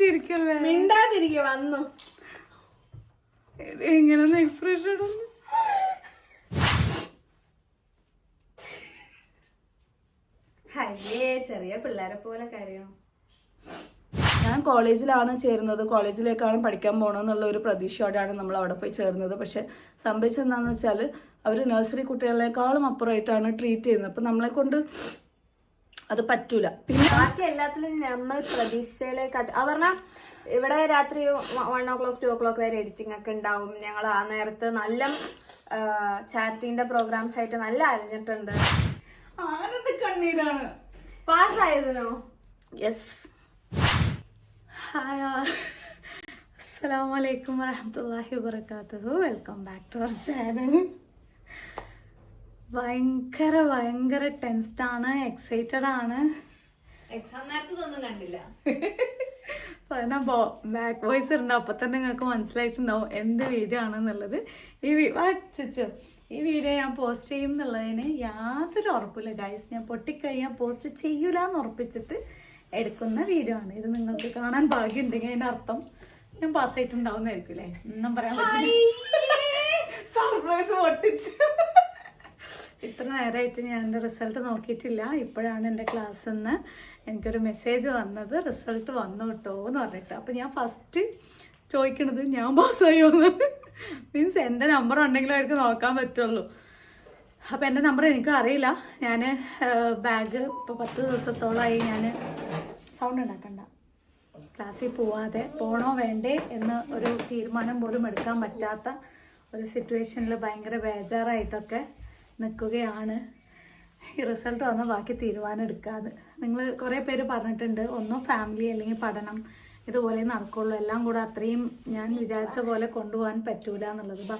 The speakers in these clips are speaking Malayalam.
ചിരിക്കല്ലേ, മിണ്ടാതിരിക്കെ വന്നു എങ്ങനെയൊന്നും എക്സ്പ്രഷൻ ഇടുന്നു. അയ്യേ ചെറിയ പിള്ളേരെ പോലെ കരയണം. ഞാൻ കോളേജിലാണ് ചേരുന്നത്, കോളേജിലേക്കാണ് പഠിക്കാൻ പോകണമെന്നുള്ള ഒരു പ്രതീക്ഷയോടെയാണ് നമ്മൾ അവിടെ പോയി ചേർന്നത്. പക്ഷെ സംഭവിച്ചെന്താണെന്ന് വെച്ചാൽ അവർ നഴ്സറി കുട്ടികളെക്കാളും അപ്പുറമായിട്ടാണ് ട്രീറ്റ് ചെയ്യുന്നത്. അപ്പം നമ്മളെ കൊണ്ട് അത് പറ്റൂല. പിന്നെ ബാക്കി എല്ലാത്തിലും നമ്മൾ പ്രതീക്ഷയിലേക്കാട്ട് പറഞ്ഞാ ഇവിടെ രാത്രി 1 o'clock 2 o'clock വരെ എഡിറ്റിംഗ് ഒക്കെ ഉണ്ടാവും. ഞങ്ങൾ ആ നേരത്ത് നല്ല ചാറ്റിന്റെ പ്രോഗ്രാംസ് ആയിട്ട് നല്ല അലഞ്ഞിട്ടുണ്ട്. ആനന്ദ കണ്ണീരാണ്. പാസ്സായതിനോ? യെസ്. ഹായ്, അസ്സലാമു അലൈക്കും വറഹ്മത്തുള്ളാഹി വബറകാതുഹു. Welcome back to our channel. ഭയങ്കര ടെൻസ്ഡ് ആണ്, എക്സൈറ്റഡ് ആണ്. എക്സാം നേരത്തൊന്നും കണ്ടില്ല. പറഞ്ഞ ബാക്ക് വോയിസ് ഉണ്ട്, അപ്പൊ തന്നെ നിങ്ങൾക്ക് മനസ്സിലായിട്ടുണ്ടാവും എന്ത് വീഡിയോ ആണെന്നുള്ളത്. ഈ വീഡിയോ ഞാൻ പോസ്റ്റ് ചെയ്യും എന്നുള്ളതിന് യാതൊരു ഉറപ്പില്ല ഗൈസ്. ഞാൻ പൊട്ടിക്കഴിഞ്ഞാൽ പോസ്റ്റ് ചെയ്യൂല എന്ന് ഉറപ്പിച്ചിട്ട് എടുക്കുന്ന വീഡിയോ ആണ് ഇത്. നിങ്ങൾക്ക് കാണാൻ ഭാഗ്യം ഉണ്ടെങ്കിൽ അതിന്റെ അർത്ഥം ഞാൻ പാസ്സായിട്ടുണ്ടാവുന്നായിരിക്കും അല്ലേ, ഒന്നും പറയാൻ പറ്റില്ല. സർപ്രൈസ് പൊട്ടിച്ച്. ഇത്ര നേരമായിട്ട് ഞാൻ എൻ്റെ റിസൾട്ട് നോക്കിയിട്ടില്ല. ഇപ്പോഴാണ് എൻ്റെ ക്ലാസ്സിൽ നിന്ന് എനിക്കൊരു മെസ്സേജ് വന്നത്, റിസൾട്ട് വന്നു കേട്ടോ എന്ന് പറഞ്ഞിട്ട്. അപ്പം ഞാൻ ഫസ്റ്റ് ചോദിക്കണത് ഞാൻ പാസ്സായോ എന്ന്. മീൻസ് എൻ്റെ നമ്പർ ഉണ്ടെങ്കിലും അവർക്ക് നോക്കാൻ പറ്റുള്ളൂ. അപ്പം എൻ്റെ നമ്പർ എനിക്കും അറിയില്ല. ഞാൻ ബാഗ് ഇപ്പോൾ 10 ദിവസത്തോളമായി ഞാൻ സൗണ്ട് ഉണ്ടാക്കണ്ട ക്ലാസ്സിൽ പോവാതെ പോണോ വേണ്ടേ എന്ന് ഒരു തീരുമാനം പോലും എടുക്കാൻ പറ്റാത്ത ഒരു സിറ്റുവേഷനിൽ ഭയങ്കര ബേജാറായിട്ടൊക്കെ നിൽക്കുകയാണ്. ഈ റിസൾട്ട് വന്നാൽ ബാക്കി തീരുമാനം എടുക്കാതെ. നിങ്ങൾ കുറേ പേര് പറഞ്ഞിട്ടുണ്ട് ഒന്നും ഫാമിലി അല്ലെങ്കിൽ പഠനം ഇതുപോലെ നടക്കുള്ളൂ, എല്ലാം കൂടെ അത്രയും ഞാൻ വിചാരിച്ച പോലെ കൊണ്ടുപോകാൻ പറ്റൂല എന്നുള്ളത്.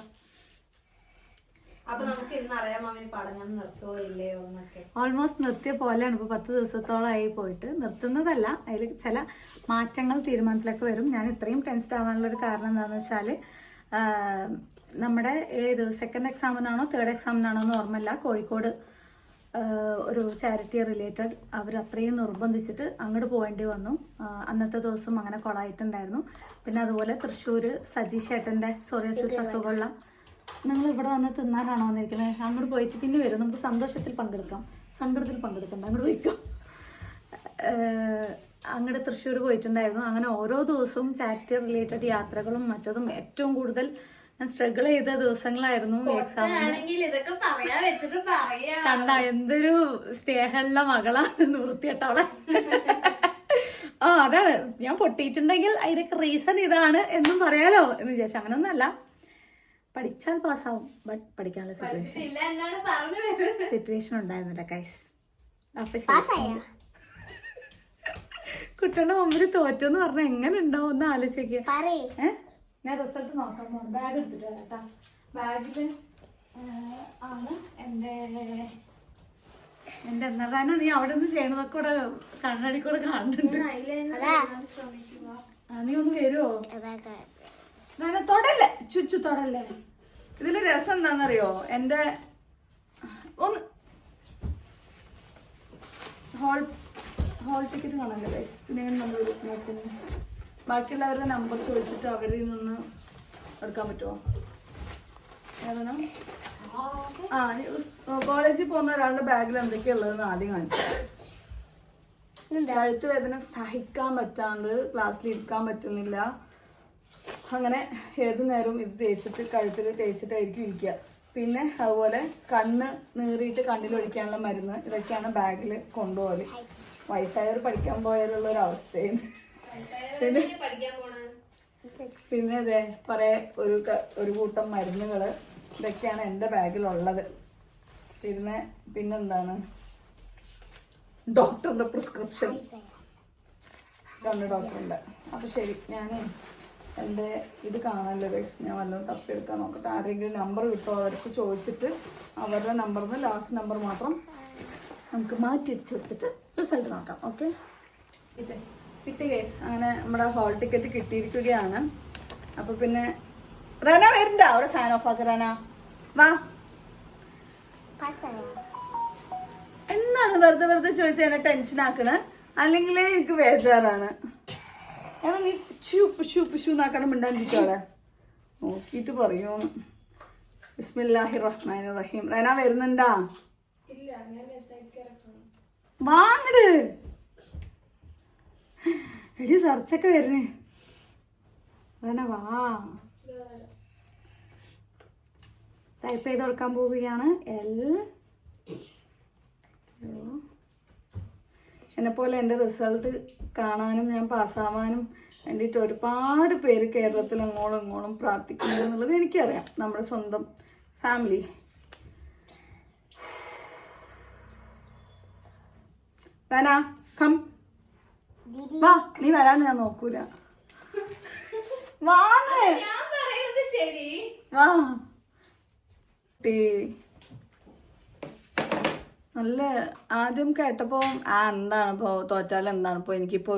ഓൾമോസ്റ്റ് നിർത്തിയ പോലെയാണ്. ഇപ്പോൾ 10 ദിവസത്തോളമായി പോയിട്ട്. നിർത്തുന്നതല്ല, അതിൽ ചില മാറ്റങ്ങൾ തീരുമാനത്തിലൊക്കെ വരും. ഞാൻ ഇത്രയും ടെൻസ്ഡ് ആവാനുള്ളൊരു കാരണം എന്താണെന്ന് വെച്ചാൽ നമ്മുടെ സെക്കൻഡ് എക്സാമിനാണോ തേർഡ് എക്സാമിനാണോ എന്ന് ഓർമ്മയില്ല, കോഴിക്കോട് ഒരു ചാരിറ്റി റിലേറ്റഡ് അവർ അത്രയും നിർബന്ധിച്ചിട്ട് അങ്ങോട്ട് പോകേണ്ടി വന്നു. അന്നത്തെ ദിവസം അങ്ങനെ കൊളായിട്ടുണ്ടായിരുന്നു. പിന്നെ അതുപോലെ തൃശ്ശൂർ സജീഷ് ഏട്ടൻ്റെ സോറിയാസിസ് അസുഖമുള്ള, നിങ്ങൾ ഇവിടെ വന്ന് തിന്നാനാണോ വന്നിരിക്കുന്നത്, അങ്ങോട്ട് പോയിട്ട് പിന്നെ വരും, നമുക്ക് സന്തോഷത്തിൽ പങ്കെടുക്കാം, സങ്കടത്തിൽ പങ്കെടുക്കണ്ട, അങ്ങോട്ട് പോയിക്കാം. അങ്ങോട്ട് തൃശ്ശൂർ പോയിട്ടുണ്ടായിരുന്നു. അങ്ങനെ ഓരോ ദിവസവും ചാരിറ്റി റിലേറ്റഡ് യാത്രകളും മറ്റതും ഏറ്റവും കൂടുതൽ ഞാൻ സ്ട്രഗിൾ ചെയ്ത ദിവസങ്ങളായിരുന്നു. കണ്ട എന്തൊരു സ്നേഹമുള്ള മകളാണ് നൂർത്തിയട്ടവളെ. അതാണ് ഞാൻ പൊട്ടിയിട്ടുണ്ടെങ്കിൽ അതിനൊക്കെ റീസൺ ഇതാണ് എന്നും പറയാലോ എന്ന് വിചാരിച്ചു. അങ്ങനൊന്നല്ല, പഠിച്ചാൽ പാസ്സാവും, ബട്ട് പഠിക്കാനുള്ള സിറ്റുവേഷൻ ഉണ്ടായിരുന്നില്ല ഗൈസ്. അപ്പൊ കുട്ടികളുടെ മുമ്പിൽ തോറ്റെന്ന് പറഞ്ഞാൽ എങ്ങനെ ഉണ്ടാവും ഒന്ന് ആലോചിക്കുക. ഞാൻ റിസൾട്ട് നോക്കാൻ പോകണം. ബാഗ് എടുത്തിട്ട് വരാം. ബാഗിൽ ആണ് എൻ്റെ എന്താണ് നീ അവിടെ നിന്ന് ചെയ്യണതൊക്കെ കൂടെ കണ്ണാടി കൂടെ കാണുന്നുണ്ട്. നീ ഒന്ന് വരുമോ? തൊടല്ലേ ചുച്ചു തൊടല്ലേ. ഇതില് രസം എന്താണെന്നറിയോ, എൻ്റെ ഒന്ന് ഹോൾ ടിക്കറ്റ് കാണാല്ലേ ഗൈസ്. പിന്നെ നമ്മൾ നോക്കുന്നു, ബാക്കിയുള്ളവരുടെ നമ്പർ ചോദിച്ചിട്ട് അവരിൽ നിന്ന് എടുക്കാൻ പറ്റുമോ? ഏതാണ്? കോളേജിൽ പോകുന്ന ഒരാളുടെ ബാഗിൽ എന്തൊക്കെയുള്ളതെന്ന് ആദ്യം കാണിച്ചു. കഴുത്ത് വേദന സഹിക്കാൻ പറ്റാണ്ട് ക്ലാസ്സിൽ ഇരിക്കാൻ പറ്റുന്നില്ല. അങ്ങനെ ഏതു നേരവും ഇത് തേച്ചിട്ട് കഴുത്തിൽ തേച്ചിട്ടായിരിക്കും ഇരിക്കുക. പിന്നെ അതുപോലെ കണ്ണ് നീറിയിട്ട് കണ്ണിലൊഴിക്കാനുള്ള മരുന്ന്, ഇതൊക്കെയാണ് ബാഗിൽ കൊണ്ടുപോകല്. വയസ്സായവർ പഠിക്കാൻ പോയാലുള്ള ഒരു അവസ്ഥയാണ്. പിന്നെ അതെ കുറെ ഒരു കൂട്ടം മരുന്നുകള്, ഇതൊക്കെയാണ് എൻ്റെ ബാഗിലുള്ളത്. പിന്നെന്താണ്, ഡോക്ടറിന്റെ പ്രിസ്ക്രിപ്ഷൻ, 2 ഡോക്ടറുണ്ട്. അപ്പൊ ശരി, ഞാൻ എൻ്റെ ഇത് കാണാമല്ലോ ഗൈസ്, ഞാൻ വല്ലതും തപ്പിയെടുക്കാൻ നോക്കട്ടെ. ആരെങ്കിലും നമ്പർ കിട്ടുമോ അവർക്ക് ചോദിച്ചിട്ട് അവരുടെ നമ്പറിൽ നിന്ന് ലാസ്റ്റ് നമ്പർ മാത്രം നമുക്ക് മാറ്റി അടിച്ചെടുത്തിട്ട് റിസൾട്ട് നോക്കാം. ഓക്കെ, കിട്ടി ഗൈസ്. അങ്ങനെ നമ്മുടെ ഹോൾ ടിക്കറ്റ് കിട്ടിയിരിക്കുകയാണ്. അപ്പൊ പിന്നെ റന വരണ്ട, അവിടെ ഫാൻ ഓഫ് ആക്ക. റന വാ. എന്താണ് വെറുതെ ചോദിച്ചാൽ എന്നെ ടെൻഷൻ ആക്കണേ? അല്ലെങ്കിൽ എനിക്ക് ബേജാറാണ്. എടാ നീ പുഷു എന്നാക്കണം മിണ്ടാണ്ടിരിക്കവിടെ നോക്കിയിട്ട് പറയൂന്ന്. ബിസ്മില്ലാഹി റഹ്മാനി റഹീം. റന വരുന്നുണ്ടാ? വാങ്ങട് എടി സെർച്ചൊക്കെ വരുന്നേ. റന വാ. ടൈപ്പ് ചെയ്ത് കൊടുക്കാൻ പോവുകയാണ്. എന്നെപ്പോലെ എൻ്റെ റിസൾട്ട് കാണാനും ഞാൻ പാസ്സാവാനും വേണ്ടിയിട്ട് ഒരുപാട് പേര് കേരളത്തിൽ അങ്ങോളം ഇങ്ങോളം പ്രാർത്ഥിക്കുന്നു എന്നുള്ളത് എനിക്കറിയാം. നമ്മുടെ സ്വന്തം ഫാമിലി. റന കം വാ. നീ വരാണ്ട് ഞാൻ നോക്കൂല. വാ നല്ല ആദ്യം കേട്ടപ്പോ എന്താണ് ഇപ്പോ തോറ്റാൽ എന്താണ് ഇപ്പോ എനിക്കിപ്പോ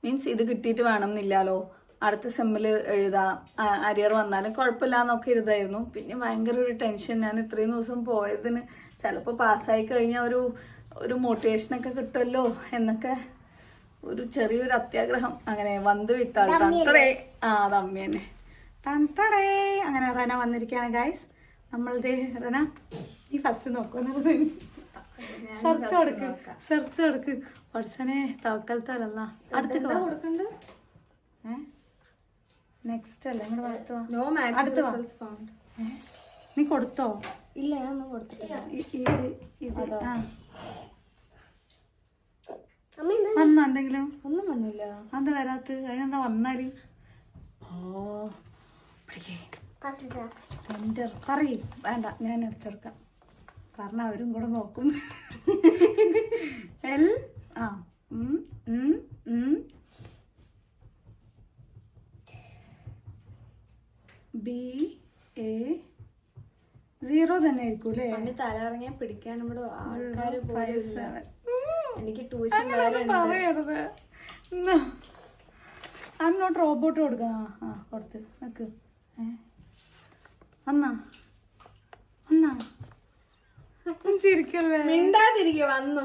മീൻസ് ഇത് കിട്ടിയിട്ട് വേണം എന്നില്ലാലോ, അടുത്ത സെമ്മില് എഴുതാം, അരിയർ വന്നാലും കുഴപ്പമില്ല എന്നൊക്കെ എഴുതായിരുന്നു. പിന്നെ ഭയങ്കര ഒരു ടെൻഷൻ. ഞാൻ ഇത്രയും ദിവസം പോയതിന് ചിലപ്പോൾ പാസ്സായി കഴിഞ്ഞാൽ ഒരു മോട്ടിവേഷനൊക്കെ കിട്ടുമല്ലോ എന്നൊക്കെ ഒരു ചെറിയൊരു അത്യാഗ്രഹം അങ്ങനെ വന്ന് വിട്ടാൽ ടണ്ടടേ. അത് അമ്മ തന്നെ ടണ്ടടേ. അങ്ങനെ റന വന്നിരിക്കുകയാണ് ഗൈസ്. നമ്മളുടെ റന ഈ ഫസ്റ്റ് നോക്കുന്നത് സെർച്ച് കൊടുക്ക് പഠിച്ചനെ തവക്കലത്തല്ല. അടുത്ത നെക്സ്റ്റ് അല്ലേ അടുത്ത നീ കൊടുത്തോ? ഇല്ല ഞാൻ കൊടുത്തിട്ടില്ല. വന്നോ എന്തെങ്കിലും? ഒന്നും വന്നില്ല. അത് വരാത്ത അതിനെന്താ വന്നാല്? പറയും വേണ്ട, ഞാൻ അടിച്ചെടുക്കാം. കാരണം അവരും കൂടെ നോക്കും. BA0 തന്നെ ആയിരിക്കും അല്ലേ? തലയിറങ്ങിയാൽ പിടിക്കാൻ നമ്മുടെ ആൾക്കാര് എനിക്ക് ട്യൂഷൻ പറയരുത്. ഐ എം നോട്ട് റോബോട്ട് കൊടുക്കാം. കൊടുത്ത് നിക്ക്. അന്നാ ചിരിക്കല്ലേ? മിണ്ടാതിരിക്കുക. വന്നു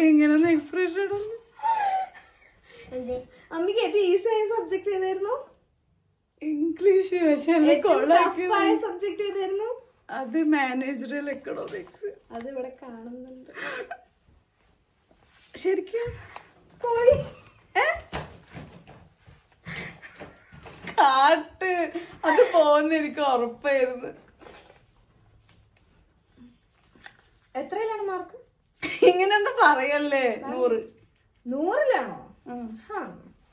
എങ്ങനെയൊന്നും എക്സ്പ്രഷൻ അമ്മക്ക് ഏറ്റവും ഈസി ആയ സബ്ജക്ട് ഏതായിരുന്നു? ഇംഗ്ലീഷ്. പക്ഷെ സബ്ജക്ട് ഏതായിരുന്നു? അത് മാനേജറൽ എക്കണോമിക്സ്. അത് ഇവിടെ കാണുന്നുണ്ട്. ശരിക്കും പോയി കാട്ട് അത് പോകുന്ന എനിക്ക് ഉറപ്പായിരുന്നു. എത്രയിലാണ് മാർക്ക്? ഇങ്ങനെയൊന്നും പറയല്ലേ. 100-ലാണോ?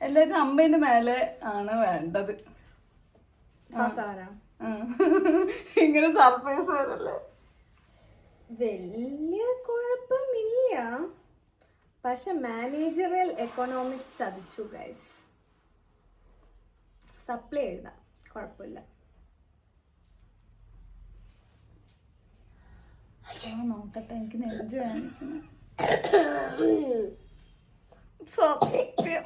എല്ലാരും 50 മേലെ ആണ് വേണ്ടത്. ഇങ്ങനെ സർപ്രൈസ് വരല്ലേ? വലിയ കുഴപ്പമില്ല. പക്ഷെ മാനേജറിയൽ എക്കണോമിക്സ് ചതിച്ചു ഗൈസ്. സപ്ലൈ എഴുതാം, കുഴപ്പമില്ല. നോക്കട്ടെ, എനിക്ക് നെഞ്ച് കാണിക്കണം. സത്യം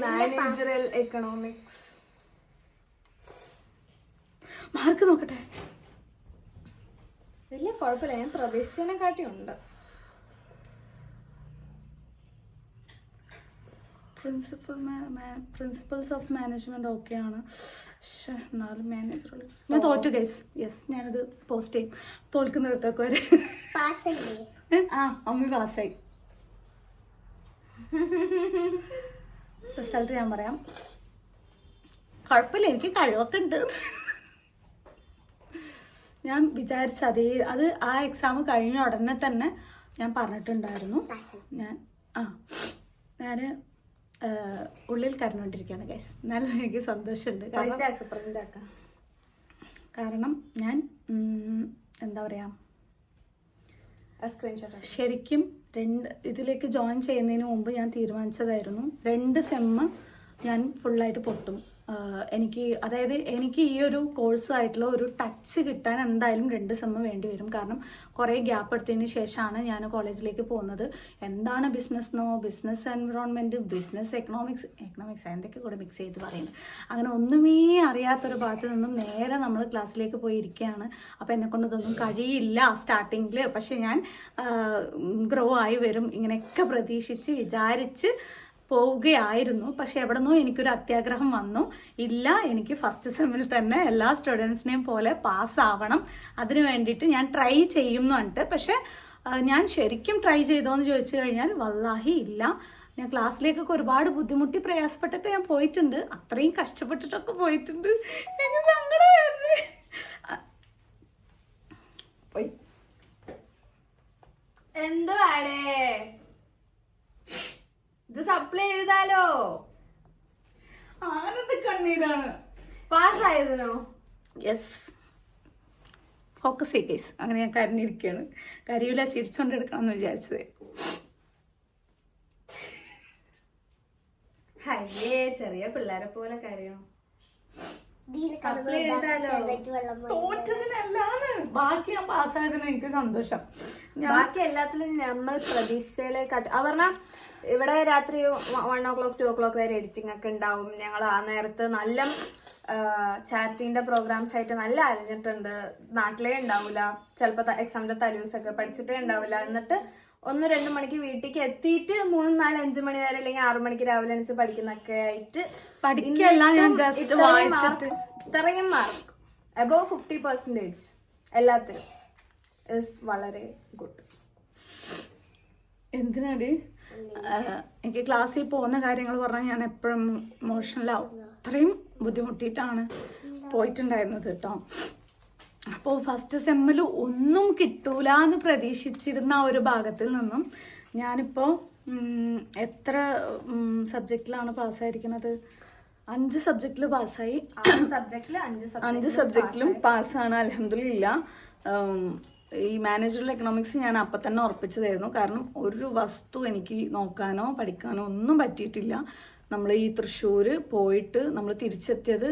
മാനേജറിയൽ എക്കണോമിക്സ് മാർക്ക് നോക്കട്ടെ. വലിയ കുഴപ്പമില്ല, ഞാൻ പ്രതീക്ഷിച്ചതിനെ കാട്ടിയുണ്ട്. പ്രിൻസിപ്പൽസ് ഓഫ് മാനേജ്മെന്റ് ഓക്കെ ആണ്. എന്നാലും മാനേജർ ഞാൻ തോറ്റു ഗൈസ്. യെസ്, ഞാനത് പോസ്റ്റ് ചെയ്യും. തോൽക്കുന്നവർക്കൊക്കെ വരെ അമ്മ പാസ്സായി. റിസൾട്ട് ഞാൻ പറയാം. കുഴപ്പമില്ല, എനിക്ക് കഴിവൊക്കെ ഉണ്ട്. ഞാൻ വിചാരിച്ച അത് ആ എക്സാം കഴിഞ്ഞ ഉടനെ തന്നെ ഞാൻ പറഞ്ഞിട്ടുണ്ടായിരുന്നു. ഞാൻ ഉള്ളിൽ കരഞ്ഞുകൊണ്ടിരിക്കുകയാണ് ഗൈസ്. എന്നാലും എനിക്ക് സന്തോഷമുണ്ട്. കാരണം ഞാൻ എന്താ പറയുക, ശരിക്കും ഇതിലേക്ക് ജോയിൻ ചെയ്യുന്നതിന് മുമ്പ് ഞാൻ തീരുമാനിച്ചതായിരുന്നു 2 സെമ്മ് ഞാൻ ഫുള്ളായിട്ട് പൊട്ടും. എനിക്ക് ഈ ഒരു കോഴ്സുമായിട്ടുള്ള ഒരു ടച്ച് കിട്ടാൻ എന്തായാലും 2 സെമ്മ് വേണ്ടി വരും. കാരണം കുറേ ഗ്യാപ്പ് എടുത്തതിന് ശേഷമാണ് ഞാൻ കോളേജിലേക്ക് പോകുന്നത്. എന്താണ് ബിസിനസ് എന്നോ ബിസിനസ് എൻവിറോൺമെൻറ്റ്, ബിസിനസ് എക്കണോമിക്സ് എന്തൊക്കെ കൂടെ മിക്സ് ചെയ്ത് പറയുന്നത്, അങ്ങനെ ഒന്നുമേ അറിയാത്തൊരു ഭാഗത്ത് നിന്നും നേരെ നമ്മൾ ക്ലാസ്സിലേക്ക് പോയി ഇരിക്കുകയാണ്. അപ്പോൾ എന്നെക്കൊണ്ട് ഇതൊന്നും കഴിയില്ല സ്റ്റാർട്ടിങ്ങിൽ. പക്ഷേ ഞാൻ ഗ്രോ ആയി വരും ഇങ്ങനെയൊക്കെ പ്രതീക്ഷിച്ച് വിചാരിച്ച് പോവുകയായിരുന്നു. പക്ഷെ എവിടെ നിന്നോ എനിക്കൊരു അത്യാഗ്രഹം വന്നു, ഇല്ല എനിക്ക് ഫസ്റ്റ് സെമ്മിൽ തന്നെ എല്ലാ സ്റ്റുഡൻസിനെയും പോലെ പാസ്സാവണം, അതിന് വേണ്ടിയിട്ട് ഞാൻ ട്രൈ ചെയ്യും എന്ന് പറഞ്ഞിട്ട്. പക്ഷെ ഞാൻ ശരിക്കും ട്രൈ ചെയ്തോ എന്ന് ചോദിച്ചു കഴിഞ്ഞാൽ വല്ലാഹി ഇല്ല. ഞാൻ ക്ലാസ്സിലേക്കൊക്കെ ഒരുപാട് ബുദ്ധിമുട്ടി പ്രയാസപ്പെട്ടൊക്കെ ഞാൻ പോയിട്ടുണ്ട്, അത്രയും കഷ്ടപ്പെട്ടിട്ടൊക്കെ പോയിട്ടുണ്ട്. എനിക്ക് സങ്കടമായിരുന്നു. പോയി എന്തുവാടേ ഇത് സപ്ലൈ എഴുതാലോ? ആനന്ദ കണ്ണീരാണ്. പാസ്സായതിനോ? യെസ്, ഫോക്കസ് ചെയ്യ കേസ്. അങ്ങനെ ഞാൻ കരഞ്ഞിരിക്കുകയാണ്. കരയൂല, ചിരിച്ചോണ്ടെടുക്കണം എന്ന് വിചാരിച്ചത്. അയ്യേ, ചെറിയ പിള്ളേരെ പോലെ കരയണം. സപ്ലൈ എഴുതാലോ? തോറ്റതിനല്ലാന്ന്, ബാക്കി ഞാൻ പാസ്സായതിന് എനിക്ക് സന്തോഷം. ബാക്കി എല്ലാത്തിലും നമ്മൾ പ്രതീക്ഷയിലേക്കാട്ട് പറഞ്ഞാൽ ഇവിടെ രാത്രി 1 o'clock 2 o'clock വരെ എഡിറ്റിംഗ് ഒക്കെ ഉണ്ടാവും. ഞങ്ങൾ ആ നേരത്ത് നല്ല ചാറ്റിന്റെ പ്രോഗ്രാംസ് ആയിട്ട് നല്ല അലിഞ്ഞിട്ടുണ്ട്. നാട്ടിലേ ഉണ്ടാവില്ല, ചിലപ്പോൾ എക്സാമിന്റെ തലൂസൊക്കെ പഠിച്ചിട്ടേ ഉണ്ടാവില്ല. എന്നിട്ട് 1-2 മണിക്ക് വീട്ടിലേക്ക് എത്തിയിട്ട് 3, 4, 5 മണി വരെ അല്ലെങ്കിൽ 6 മണിക്ക് രാവിലെ എണീച്ച് പഠിക്കുന്നൊക്കെ ആയിട്ട് ഇത്രയും മാർക്ക് അബവ് 50% എല്ലാത്തിനും ഇസ് വളരെ ഗുഡ്. എന്തിനാടി എനിക്ക് ക്ലാസ്സിൽ പോകുന്ന കാര്യങ്ങൾ പറഞ്ഞാൽ ഞാൻ എപ്പോഴും ഇമോഷണലാവും. അത്രയും ബുദ്ധിമുട്ടിയിട്ടാണ് പോയിട്ടുണ്ടായിരുന്നത് കേട്ടോ. അപ്പോൾ ഫസ്റ്റ് സെമ്മിൽ ഒന്നും കിട്ടൂല എന്ന് പ്രതീക്ഷിച്ചിരുന്ന ആ ഒരു ഭാഗത്തിൽ നിന്നും ഞാനിപ്പോൾ എത്ര സബ്ജക്റ്റിലാണ് പാസ്സായിരിക്കുന്നത്? 5 സബ്ജക്റ്റിൽ പാസ്സായി. 5 സബ്ജക്റ്റിലും പാസ്സാണ്, അൽഹംദുലില്ലാ. ഈ മാനേജറൽ എക്കണോമിക്സ് ഞാൻ അപ്പം തന്നെ ഉറപ്പിച്ചതായിരുന്നു. കാരണം ഒരു വസ്തു എനിക്ക് നോക്കാനോ പഠിക്കാനോ ഒന്നും പറ്റിയിട്ടില്ല. നമ്മൾ ഈ തൃശ്ശൂർ പോയിട്ട് നമ്മൾ തിരിച്ചെത്തിയത്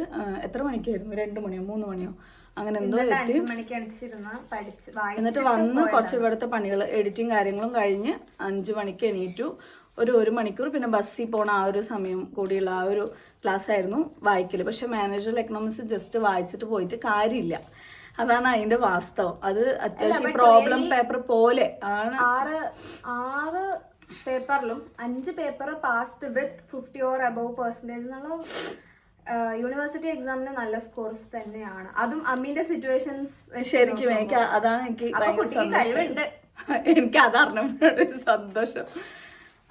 എത്ര മണിക്കായിരുന്നു? 2 മണിയോ 3 മണിയോ അങ്ങനെ എന്തോ എത്തി. എന്നിട്ട് വന്ന് കുറച്ച് ഇവിടുത്തെ പണികൾ എഡിറ്റിങ് കാര്യങ്ങളും കഴിഞ്ഞ് 5 മണിക്ക് എണീറ്റു. ഒരു 1 മണിക്കൂർ പിന്നെ ബസ്സിൽ പോണ ആ ഒരു സമയം കൂടിയുള്ള ആ ഒരു ക്ലാസ് ആയിരുന്നു വായിക്കൽ. പക്ഷെ മാനേജറൽ എക്കണോമിക്സ് ജസ്റ്റ് വായിച്ചിട്ട് പോയിട്ട് കാര്യമില്ല, അതാണ് അതിന്റെ വാസ്തവം. അത് അത്യാവശ്യം പ്രോബ്ലം പേപ്പർ പോലെ ആണ്. 6 പേപ്പറിലും 5 paper passed with 50 or above % എന്നുള്ള യൂണിവേഴ്സിറ്റി എക്സാമിന് നല്ല സ്കോർസ് തന്നെയാണ്. അതും അമ്മീന്റെ സിറ്റുവേഷൻസ് ശരിക്കും അതാണ് എനിക്ക് എനിക്ക് അതറിഞ്ഞപ്പോഴൊരു സന്തോഷം.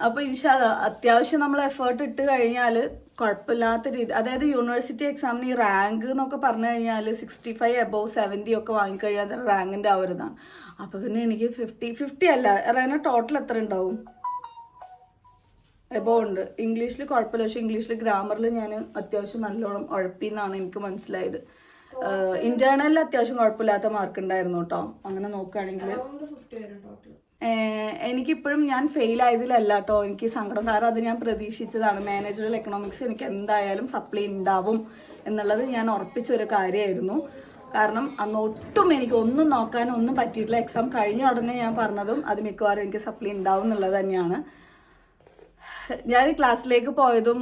അപ്പോൾ ഇൻഷാല്ലാ അത്യാവശ്യം നമ്മൾ എഫേർട്ട് ഇട്ട് കഴിഞ്ഞാൽ കുഴപ്പമില്ലാത്ത രീതി, അതായത് യൂണിവേഴ്സിറ്റി എക്സാമിന് ഈ റാങ്ക് എന്നൊക്കെ പറഞ്ഞു കഴിഞ്ഞാൽ 65 above 70 ഒക്കെ വാങ്ങിക്കഴിഞ്ഞാൽ റാങ്കിൻ്റെ ആ ഒരു ഇതാണ്. അപ്പോൾ പിന്നെ എനിക്ക് 50 അല്ല റേന ടോട്ടൽ എത്ര ഉണ്ടാവും? എബോ ഉണ്ട്. ഇംഗ്ലീഷിൽ കുഴപ്പമില്ല, പക്ഷെ ഇംഗ്ലീഷിൽ ഗ്രാമറിൽ ഞാൻ അത്യാവശ്യം നല്ലോണം ഉഴപ്പിന്നാണ് എനിക്ക് മനസ്സിലായത്. ഇന്റേണലിൽ അത്യാവശ്യം കുഴപ്പമില്ലാത്ത മാർക്ക് ഉണ്ടായിരുന്നു കേട്ടോ. അങ്ങനെ നോക്കുകയാണെങ്കിൽ എനിക്കിപ്പോഴും ഞാൻ ഫെയിൽ ആയതിലല്ല കേട്ടോ എനിക്ക് സങ്കടം. കാരണം അത് ഞാൻ പ്രതീക്ഷിച്ചതാണ്. മാനേജറൽ എക്കണോമിക്സ് എനിക്ക് എന്തായാലും സപ്ലൈ ഉണ്ടാവും എന്നുള്ളത് ഞാൻ ഉറപ്പിച്ചൊരു കാര്യമായിരുന്നു. കാരണം അന്ന് ഒട്ടും എനിക്ക് ഒന്നും നോക്കാനോ ഒന്നും പറ്റിയിട്ടില്ല. എക്സാം കഴിഞ്ഞ ഉടനെ ഞാൻ പറഞ്ഞതും അത് മിക്കവാറും എനിക്ക് സപ്ലൈ ഉണ്ടാവും എന്നുള്ളത് തന്നെയാണ്. ഞാൻ ക്ലാസ്സിലേക്ക് പോയതും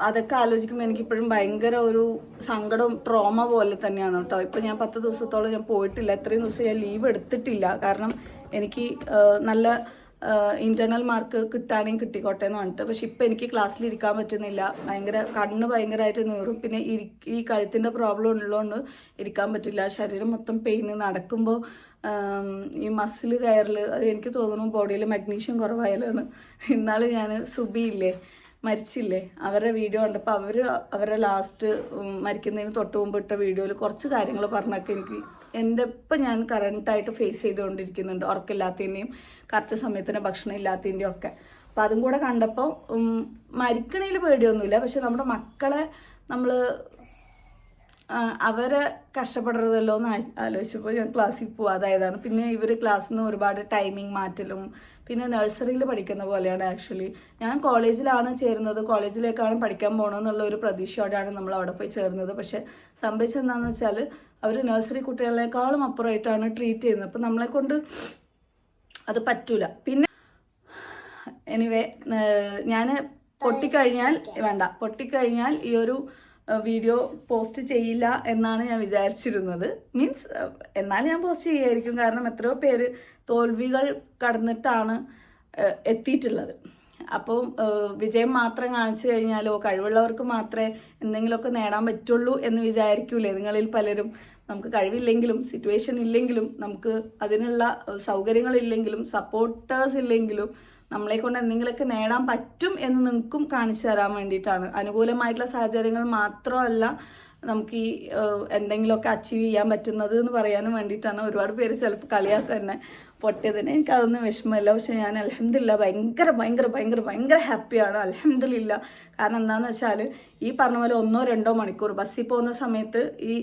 അതൊക്കെ ആലോചിക്കുമ്പോൾ എനിക്കിപ്പോഴും ഭയങ്കര ഒരു സങ്കടവും ട്രോമ പോലെ തന്നെയാണ് കേട്ടോ. ഇപ്പം ഞാൻ 10 ദിവസത്തോളം ഞാൻ പോയിട്ടില്ല. ഇത്രയും ദിവസം ഞാൻ ലീവ് എടുത്തിട്ടില്ല. കാരണം എനിക്ക് നല്ല ഇന്റേണൽ മാർക്ക് കിട്ടുകയാണെങ്കിൽ കിട്ടിക്കോട്ടെ എന്ന് പറഞ്ഞിട്ട്. പക്ഷെ ഇപ്പം എനിക്ക് ക്ലാസ്സിൽ ഇരിക്കാൻ പറ്റുന്നില്ല. കണ്ണ് ഭയങ്കരമായിട്ട് നീറും. പിന്നെ ഈ കഴുത്തിൻ്റെ പ്രോബ്ലം ഉള്ളതുകൊണ്ട് ഇരിക്കാൻ പറ്റില്ല. ശരീരം മൊത്തം പെയിന്. നടക്കുമ്പോൾ ഈ മസിൽ കയറൽ അത് എനിക്ക് തോന്നുന്നു ബോഡിയിൽ മഗ്നീഷ്യം കുറവായാലാണ്. ഇന്നാൾ ഞാൻ സുബിയില്ലേ മരിച്ചില്ലേ, അവരുടെ വീഡിയോ കണ്ടപ്പോൾ അവരുടെ ലാസ്റ്റ് മരിക്കുന്നതിന് തൊട്ട് മുമ്പ് ഇട്ട വീഡിയോയിൽ കുറച്ച് കാര്യങ്ങൾ പറഞ്ഞൊക്കെ എനിക്ക് ഇപ്പം ഞാൻ കറണ്ടായിട്ട് ഫേസ് ചെയ്തുകൊണ്ടിരിക്കുന്നുണ്ട്. ഉറക്കമില്ലാത്തതിൻ്റെയും കറക്റ്റ് സമയത്തിന് ഭക്ഷണം ഇല്ലാത്തതിൻ്റെയും ഒക്കെ. അപ്പോൾ അതും കൂടെ കണ്ടപ്പോൾ മരിക്കണേൽ പേടിയൊന്നുമില്ല. പക്ഷെ നമ്മുടെ മക്കളെ നമ്മൾ അവരെ കഷ്ടപ്പെടരുതല്ലോ എന്ന് ആലോചിച്ചപ്പോൾ ഞാൻ ക്ലാസ്സിൽ പോവാതായതാണ്. പിന്നെ ഇവർ ക്ലാസ്സിൽ നിന്ന് ഒരുപാട് ടൈമിംഗ് മാറ്റലും പിന്നെ നഴ്സറിയിൽ പഠിക്കുന്ന പോലെയാണ്. ആക്ച്വലി ഞാൻ കോളേജിലാണ് ചേരുന്നത്, കോളേജിലേക്കാണ് പഠിക്കാൻ പോകണമെന്നുള്ള ഒരു പ്രതീക്ഷയോടെയാണ് നമ്മൾ അവിടെ പോയി ചേർന്നത്. പക്ഷെ സംഭവിച്ചെന്താണെന്ന് വെച്ചാൽ അവർ നഴ്സറി കുട്ടികളെക്കാളും അപ്പുറമായിട്ടാണ് ട്രീറ്റ് ചെയ്യുന്നത്. അപ്പം നമ്മളെ കൊണ്ട് അത് പറ്റൂല. പിന്നെ എനിവേ ഞാൻ പൊട്ടിക്കഴിഞ്ഞാൽ ഈ ഒരു വീഡിയോ പോസ്റ്റ് ചെയ്യില്ല എന്നാണ് ഞാൻ വിചാരിച്ചിരുന്നത്. മീൻസ് എന്നാലും ഞാൻ പോസ്റ്റ് ചെയ്യായിരിക്കും, കാരണം എത്രയോ പേര് തോൽവികൾ കടന്നിട്ടാണ് എത്തിയിട്ടുള്ളത്. അപ്പോൾ വിജയം മാത്രം കാണിച്ചു കഴിഞ്ഞാലോ കഴിവുള്ളവർക്ക് മാത്രമേ എന്തെങ്കിലുമൊക്കെ നേടാൻ പറ്റുള്ളൂ എന്ന് വിചാരിക്കൂലേ നിങ്ങളിൽ പലരും. നമുക്ക് കഴിവില്ലെങ്കിലും സിറ്റുവേഷൻ ഇല്ലെങ്കിലും നമുക്ക് അതിനുള്ള സൗകര്യങ്ങളില്ലെങ്കിലും സപ്പോർട്ടേഴ്സ് ഇല്ലെങ്കിലും നമ്മളെ കൊണ്ട് എന്തെങ്കിലുമൊക്കെ നേടാൻ പറ്റും എന്ന് നിങ്ങൾക്കും കാണിച്ചു തരാൻ വേണ്ടിയിട്ടാണ്. അനുകൂലമായിട്ടുള്ള സാഹചര്യങ്ങൾ മാത്രമല്ല നമുക്ക് ഈ എന്തെങ്കിലുമൊക്കെ അച്ചീവ് ചെയ്യാൻ പറ്റുന്നത് എന്ന് പറയാനും വേണ്ടിയിട്ടാണ്. ഒരുപാട് പേര് ചിലപ്പോൾ കളിയാക്കുക തന്നെ പൊട്ടിയതിന്. എനിക്കതൊന്നും വിഷമമില്ല. പക്ഷെ ഞാൻ അൽഹംദുലില്ലാ ഭയങ്കര ഭയങ്കര ഭയങ്കര ഭയങ്കര ഹാപ്പിയാണ്. അൽഹംദുലില്ലാ. കാരണം എന്താണെന്ന് വെച്ചാൽ ഈ പറഞ്ഞ പോലെ 1-2 മണിക്കൂർ ബസ്സിൽ പോകുന്ന സമയത്ത് ഈ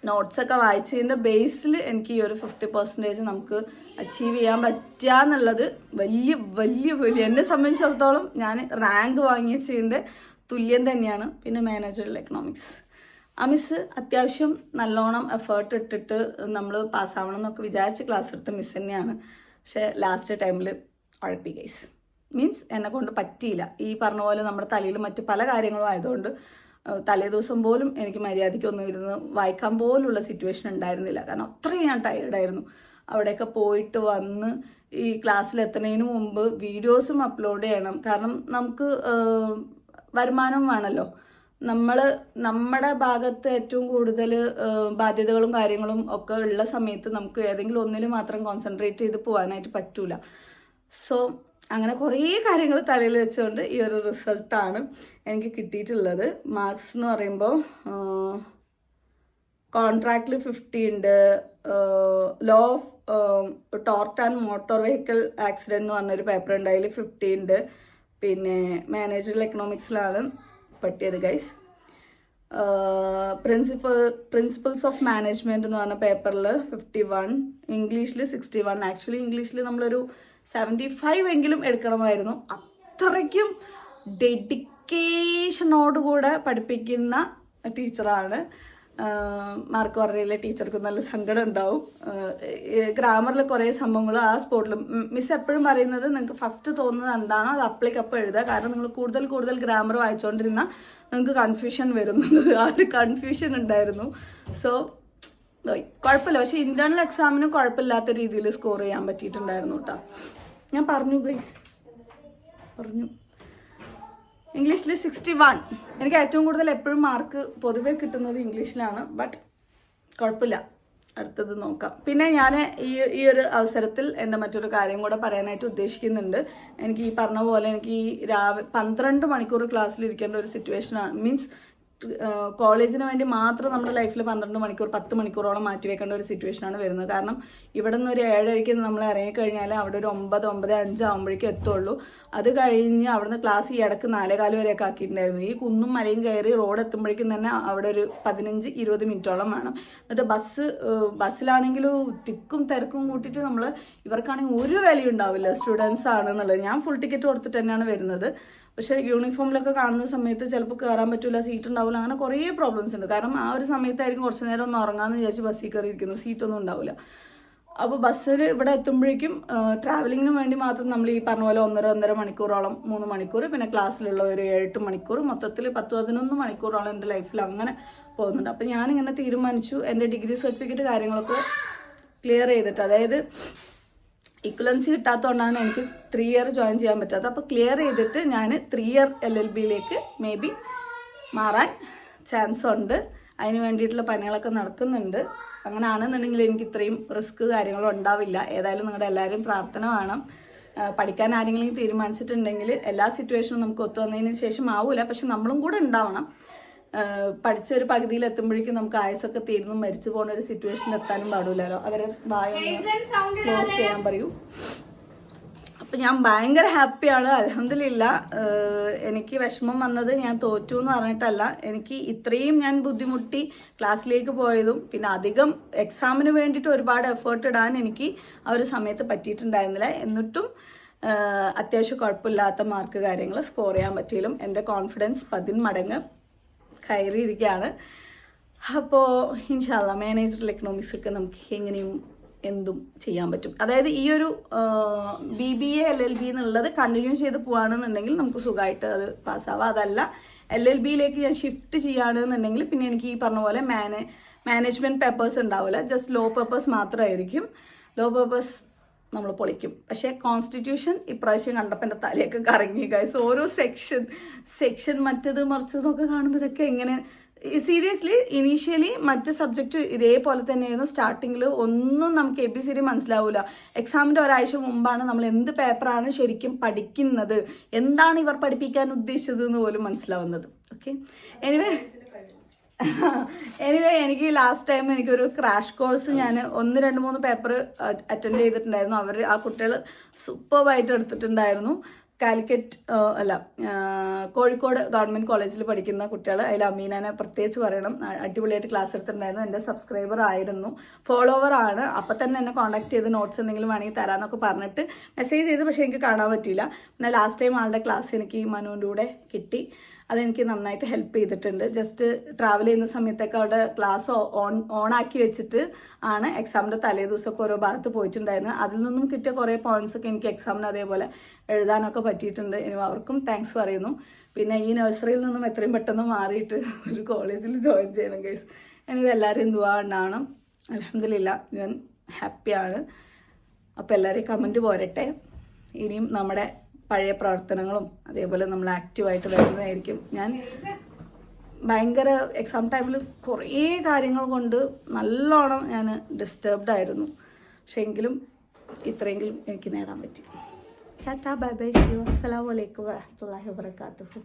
നോട്ട്സൊക്കെ വായിച്ചതിൻ്റെ ബേസിൽ എനിക്ക് ഈ ഒരു 50% നമുക്ക് അച്ചീവ് ചെയ്യാൻ പറ്റുക എന്നുള്ളത് വലിയ വലിയ വലിയ എന്നെ സംബന്ധിച്ചിടത്തോളം ഞാൻ റാങ്ക് വാങ്ങിയതിൻ്റെ തുല്യം തന്നെയാണ്. പിന്നെ മാനേജറൽ എക്കണോമിക്സ് ആ മിസ് അത്യാവശ്യം നല്ലോണം എഫേർട്ട് ഇട്ടിട്ട് നമ്മൾ പാസ്സാവണം എന്നൊക്കെ വിചാരിച്ച് ക്ലാസ് എടുത്ത മിസ് തന്നെയാണ്. പക്ഷേ ലാസ്റ്റ് ടൈമിൽ ഉഴപ്പി ഗൈസ്. മീൻസ് എന്നെ കൊണ്ട് പറ്റിയില്ല. ഈ പറഞ്ഞ പോലെ നമ്മുടെ തലയിൽ മറ്റ് പല കാര്യങ്ങളും ആയതുകൊണ്ട് തലേ ദിവസം പോലും എനിക്ക് മര്യാദയ്ക്കൊന്നും ഇരുന്ന് വായിക്കാൻ പോലുള്ള സിറ്റുവേഷൻ ഉണ്ടായിരുന്നില്ല. കാരണം അത്രയും ഞാൻ ടയേർഡായിരുന്നു. അവിടെയൊക്കെ പോയിട്ട് വന്ന് ഈ ക്ലാസ്സിലെത്തുന്നതിന് മുമ്പ് വീഡിയോസും അപ്ലോഡ് ചെയ്യണം. കാരണം നമുക്ക് വരുമാനം വേണമല്ലോ. നമ്മുടെ ഭാഗത്ത് ഏറ്റവും കൂടുതൽ ബാധ്യതകളും കാര്യങ്ങളും ഒക്കെ ഉള്ള സമയത്ത് നമുക്ക് ഏതെങ്കിലും ഒന്നിൽ മാത്രം കോൺസെൻട്രേറ്റ് ചെയ്ത് പോകാനായിട്ട് പറ്റൂല. സോ അങ്ങനെ കുറേ കാര്യങ്ങൾ തലയിൽ വെച്ചുകൊണ്ട് ഈ ഒരു റിസൾട്ടാണ് എനിക്ക് കിട്ടിയിട്ടുള്ളത്. മാർക്സ് എന്ന് പറയുമ്പോൾ കോൺട്രാക്റ്റിൽ 50 ഉണ്ട്. Law of tort and motor vehicle accident എന്ന് പറഞ്ഞൊരു പേപ്പർ ഉണ്ട്, അതിൽ 50 ഉണ്ട്. പിന്നെ മാനേജറൽ എക്കണോമിക്സിലാണ് പറ്റിയത് ഗൈസ്. പ്രിൻസിപ്പിൾസ് ഓഫ് മാനേജ്മെൻറ്റ് എന്ന് പറഞ്ഞ പേപ്പറിൽ 51, ഇംഗ്ലീഷിൽ 61. ആക്ച്വലി ഇംഗ്ലീഷിൽ നമ്മളൊരു 75 എങ്കിലും എടുക്കണമായിരുന്നു. അത്രയ്ക്കും ഡെഡിക്കേഷനോടുകൂടെ പഠിപ്പിക്കുന്ന ടീച്ചറാണ്. മാർക്ക് പറഞ്ഞില്ല ടീച്ചർക്ക് നല്ല സങ്കടം ഉണ്ടാവും. ഗ്രാമറിൽ കുറേ സംഭവങ്ങൾ ആ സ്പോട്ടിൽ മിസ് എപ്പോഴും പറയുന്നത് നിങ്ങൾക്ക് ഫസ്റ്റ് തോന്നുന്നത് എന്താണോ അത് അപ്ലിക്കപ്പോൾ എഴുതുക. കാരണം നിങ്ങൾ കൂടുതൽ ഗ്രാമർ വായിച്ചുകൊണ്ടിരുന്നാൽ നിങ്ങൾക്ക് കൺഫ്യൂഷൻ വരും എന്നുള്ളത് ആ ഒരു കൺഫ്യൂഷൻ ഉണ്ടായിരുന്നു. സോ കുഴപ്പമില്ല. പക്ഷേ ഇൻറ്റേർണൽ എക്സാമിന് കുഴപ്പമില്ലാത്ത രീതിയിൽ സ്കോർ ചെയ്യാൻ പറ്റിയിട്ടുണ്ടായിരുന്നു കേട്ടോ. ഞാൻ പറഞ്ഞു ഗൈസ്, ഇംഗ്ലീഷിൽ 61. എനിക്ക് ഏറ്റവും കൂടുതൽ എപ്പോഴും മാർക്ക് പൊതുവേ കിട്ടുന്നത് ഇംഗ്ലീഷിലാണ്. ബട്ട് കുഴപ്പമില്ല, അടുത്തത് നോക്കാം. പിന്നെ ഞാൻ ഈ ഒരു അവസരത്തിൽ എൻ്റെ മറ്റൊരു കാര്യം കൂടെ പറയാനായിട്ട് ഉദ്ദേശിക്കുന്നുണ്ട്. എനിക്ക് ഈ പറഞ്ഞ പോലെ എനിക്ക് ഈ 12 മണിക്കൂർ ക്ലാസ്സിലിരിക്കേണ്ട ഒരു സിറ്റുവേഷനാണ്. മീൻസ് കോളേജിന് വേണ്ടി മാത്രം നമ്മുടെ ലൈഫിൽ 12 മണിക്കൂർ 10 മണിക്കൂറോളം മാറ്റി വെക്കേണ്ട ഒരു സിറ്റുവേഷനാണ് വരുന്നത്. കാരണം ഇവിടെ നിന്ന് ഒരു 7:30 നമ്മൾ ഇറങ്ങിക്കഴിഞ്ഞാൽ അവിടെ ഒരു 9-9:05 ആകുമ്പോഴേക്കും എത്തുള്ളൂ. അത് കഴിഞ്ഞ് അവിടുന്ന് ക്ലാസ് ഈ ഇടക്ക് 4:15 വരെയൊക്കെ ആക്കിയിട്ടുണ്ടായിരുന്നു. ഈ കുന്നും മലയും കയറി റോഡ് എത്തുമ്പോഴേക്കും തന്നെ അവിടെ ഒരു 15-20 മിനിറ്റോളം വേണം. എന്നിട്ട് ബസ്സിലാണെങ്കിലും തിക്കും തിരക്കും കൂട്ടിയിട്ട് ഇവർക്കാണെങ്കിൽ ഒരു വിലയും ഉണ്ടാവില്ല സ്റ്റുഡൻസ് ആണെന്നുള്ളത്. ഞാൻ ഫുൾ ടിക്കറ്റ് കൊടുത്തിട്ട് തന്നെയാണ് വരുന്നത്. പക്ഷേ യൂണിഫോമിലൊക്കെ കാണുന്ന സമയത്ത് ചിലപ്പോൾ കയറാൻ പറ്റില്ല, സീറ്റ് ഉണ്ടാവില്ല, അങ്ങനെ കുറേ പ്രോബ്ലംസ് ഉണ്ട്. കാരണം ആ ഒരു സമയത്തായിരിക്കും കുറച്ച് നേരം ഒന്ന് ഉറങ്ങാമെന്ന് വിചാരിച്ച് ബസ്സിൽ കയറിയിരിക്കുന്നത്, സീറ്റൊന്നും ഉണ്ടാവില്ല. അപ്പോൾ ബസ്സിൽ ഇവിടെ എത്തുമ്പോഴേക്കും ട്രാവലിങ്ങിന് വേണ്ടി മാത്രം നമ്മൾ ഈ പറഞ്ഞ പോലെ 1.5 മണിക്കൂറോളം 3 മണിക്കൂർ, പിന്നെ ക്ലാസ്സിലുള്ള ഒരു 7-8 മണിക്കൂർ, മൊത്തത്തിൽ 10-11 മണിക്കൂറോളം എൻ്റെ ലൈഫിൽ അങ്ങനെ പോകുന്നുണ്ട്. അപ്പോൾ ഞാനിങ്ങനെ തീരുമാനിച്ചു എൻ്റെ ഡിഗ്രി സർട്ടിഫിക്കറ്റ് കാര്യങ്ങളൊക്കെ ക്ലിയർ ചെയ്തിട്ട്, അതായത് ഇക്വലൻസി കിട്ടാത്തതുകൊണ്ടാണ് എനിക്ക് 3 ഇയർ ജോയിൻ ചെയ്യാൻ പറ്റാത്തത്. അപ്പോൾ ക്ലിയർ ചെയ്തിട്ട് ഞാൻ 3 ഇയർ LLBയിലേക്ക് മേ ബി മാറാൻ ചാൻസ് ഉണ്ട്. അതിന് വേണ്ടിയിട്ടുള്ള പണികളൊക്കെ നടക്കുന്നുണ്ട്. അങ്ങനെ ആണെന്നുണ്ടെങ്കിൽ എനിക്ക് ഇത്രയും റിസ്ക് കാര്യങ്ങളും ഉണ്ടാവില്ല. ഏതായാലും നിങ്ങളുടെ എല്ലാവരും പ്രാർത്ഥന വേണം. പഠിക്കാൻ ആരെങ്കിലും തീരുമാനിച്ചിട്ടുണ്ടെങ്കിൽ എല്ലാ സിറ്റുവേഷനും നമുക്ക് ഒത്തു വന്നതിന് ശേഷം ആവില്ല, പക്ഷെ നമ്മളും കൂടെ ഉണ്ടാവണം. പഠിച്ചൊരു പകുതിയിൽ എത്തുമ്പോഴേക്കും നമുക്ക് ആയുസൊക്കെ തീർന്നു മരിച്ചു പോകുന്ന ഒരു സിറ്റുവേഷനിൽ എത്താനും പാടില്ലല്ലോ. അവരെ വായ ക്ലോസ് ചെയ്യാൻ പറയൂ. അപ്പം ഞാൻ ഭയങ്കര ഹാപ്പിയാണ്. അൽഹംദുലില്ലാ. എനിക്ക് വിഷമം വന്നത് ഞാൻ തോറ്റു എന്ന് പറഞ്ഞിട്ടല്ല, എനിക്ക് ഇത്രയും ഞാൻ ബുദ്ധിമുട്ടി ക്ലാസ്സിലേക്ക് പോയതും പിന്നെ അധികം എക്സാമിന് വേണ്ടിയിട്ട് ഒരുപാട് എഫേർട്ട് ഇടാൻ എനിക്ക് ആ ഒരു സമയത്ത് പറ്റിയിട്ടുണ്ടായിരുന്നില്ല. എന്നിട്ടും അത്യാവശ്യം കുഴപ്പമില്ലാത്ത മാർക്ക് കാര്യങ്ങൾ സ്കോർ ചെയ്യാൻ പറ്റിയാലും എൻ്റെ കോൺഫിഡൻസ് 10 മടങ്ങ് കയറിയിരിക്കുകയാണ്. അപ്പോൾ ഇൻഷാല്ല മാനേജറൽ എക്കണോമിക്സ് ഒക്കെ നമുക്ക് എങ്ങനെയും എന്തും ചെയ്യാൻ പറ്റും. അതായത് ഈ ഒരു BBA LLB എന്നുള്ളത് കണ്ടിന്യൂ ചെയ്ത് പോവുകയാണെന്നുണ്ടെങ്കിൽ നമുക്ക് സുഖമായിട്ട് അത് പാസ്സാവാം. അതല്ല LLBയിലേക്ക് ഞാൻ ഷിഫ്റ്റ് ചെയ്യുകയാണെന്നുണ്ടെങ്കിൽ പിന്നെ എനിക്ക് ഈ പറഞ്ഞ പോലെ മാനേജ്മെൻറ്റ് പേപ്പേഴ്സ് ഉണ്ടാവില്ല, ജസ്റ്റ് ലോ പേപ്പേഴ്സ് മാത്രമായിരിക്കും. ലോ പേപ്പേഴ്സ് നമ്മൾ പൊളിക്കും. പക്ഷേ കോൺസ്റ്റിറ്റ്യൂഷൻ ഇപ്രാവശ്യം കണ്ടപ്പോൾ എൻ്റെ തലയൊക്കെ കറങ്ങി ഗൈസ്. ഓരോ സെക്ഷൻ മറ്റത് മറിച്ചതൊക്കെ കാണുമ്പോൾ ഇതൊക്കെ എങ്ങനെ സീരിയസ്ലി ഇനീഷ്യലി മറ്റ് സബ്ജക്റ്റ് ഇതേപോലെ തന്നെയായിരുന്നു. സ്റ്റാർട്ടിങ്ങിൽ ഒന്നും നമുക്ക് ABCD മനസ്സിലാവില്ല. എക്സാമിൻ്റെ ഒരാഴ്ച മുമ്പാണ് നമ്മൾ എന്ത് പേപ്പറാണ് ശരിക്കും പഠിക്കുന്നത്, എന്താണ് ഇവർ പഠിപ്പിക്കാൻ ഉദ്ദേശിച്ചത് എന്ന് പോലും മനസ്സിലാവുന്നത്. ഓക്കെ, എനിവേ എനിക്ക് ലാസ്റ്റ് ടൈം എനിക്കൊരു ക്രാഷ് കോഴ്സ് ഞാൻ 1, 2, 3 പേപ്പർ അറ്റൻഡ് ചെയ്തിട്ടുണ്ടായിരുന്നു. ആ കുട്ടികൾ സൂപ്പർബായിട്ട് എടുത്തിട്ടുണ്ടായിരുന്നു. കാലിക്കറ്റ് കോഴിക്കോട് ഗവൺമെൻറ് കോളേജിൽ പഠിക്കുന്ന കുട്ടികൾ. അതിൽ അമീനാനെ പ്രത്യേകിച്ച് പറയണം, അടിപൊളിയായിട്ട് ക്ലാസ് എടുത്തിട്ടുണ്ടായിരുന്നു. എൻ്റെ സബ്സ്ക്രൈബർ ആയിരുന്നു, ഫോളോവർ ആണ്. അപ്പം തന്നെ എന്നെ കോൺടാക്ട് ചെയ്ത് നോട്ട്സ് എന്തെങ്കിലും വേണമെങ്കിൽ തരാമെന്നൊക്കെ പറഞ്ഞിട്ട് മെസ്സേജ് ചെയ്ത്, പക്ഷേ എനിക്ക് കാണാൻ പറ്റിയില്ല. പിന്നെ ലാസ്റ്റ് ടൈം ആളുടെ ക്ലാസ് എനിക്ക് മനുവിൻ്റെ കൂടെ കിട്ടി. അതെനിക്ക് നന്നായിട്ട് ഹെൽപ്പ് ചെയ്തിട്ടുണ്ട്. ജസ്റ്റ് ട്രാവൽ ചെയ്യുന്ന സമയത്തൊക്കെ അവിടെ ക്ലാസ് ഓണാക്കി വെച്ചിട്ട് ആണ് എക്സാമിൻ്റെ തലേ ദിവസമൊക്കെ ഓരോ ഭാഗത്ത് പോയിട്ടുണ്ടായിരുന്നത്. അതിൽ നിന്നും കിട്ടിയ കുറേ പോയിൻറ്റ്സൊക്കെ എനിക്ക് എക്സാമിന് അതേപോലെ എഴുതാനൊക്കെ പറ്റിയിട്ടുണ്ട്. ഇനി അവർക്കും താങ്ക്സ് പറയുന്നു. പിന്നെ ഈ നഴ്സറിയിൽ നിന്നും എത്രയും പെട്ടെന്ന് മാറിയിട്ട് ഒരു കോളേജിൽ ജോയിൻ ചെയ്യണം ഗൈസ്. എനിക്ക് എല്ലാവരെയും ദുആ ഉണ്ടാവണം. അൽഹംദുലില്ലാ ഞാൻ ഹാപ്പിയാണ്. അപ്പോൾ എല്ലാവരെയും കമൻറ്റ് പോരട്ടെ. ഇനിയും നമ്മുടെ പഴയ പ്രവർത്തനങ്ങളും അതേപോലെ നമ്മൾ ആക്റ്റീവായിട്ട് വരുന്നതായിരിക്കും. ഞാൻ ഭയങ്കര എക്സാം ടൈമിൽ കുറേ കാര്യങ്ങൾ കൊണ്ട് നല്ലോണം ഞാൻ ഡിസ്റ്റർബ്ഡ് ആയിരുന്നു. പക്ഷേ എങ്കിലും ഇത്രയെങ്കിലും എനിക്ക് നേടാൻ പറ്റി. Tata bye bye. അസ്സലാമു അലൈക്കും വറഹ്മത്തുള്ളാഹി വബറകാതുഹു.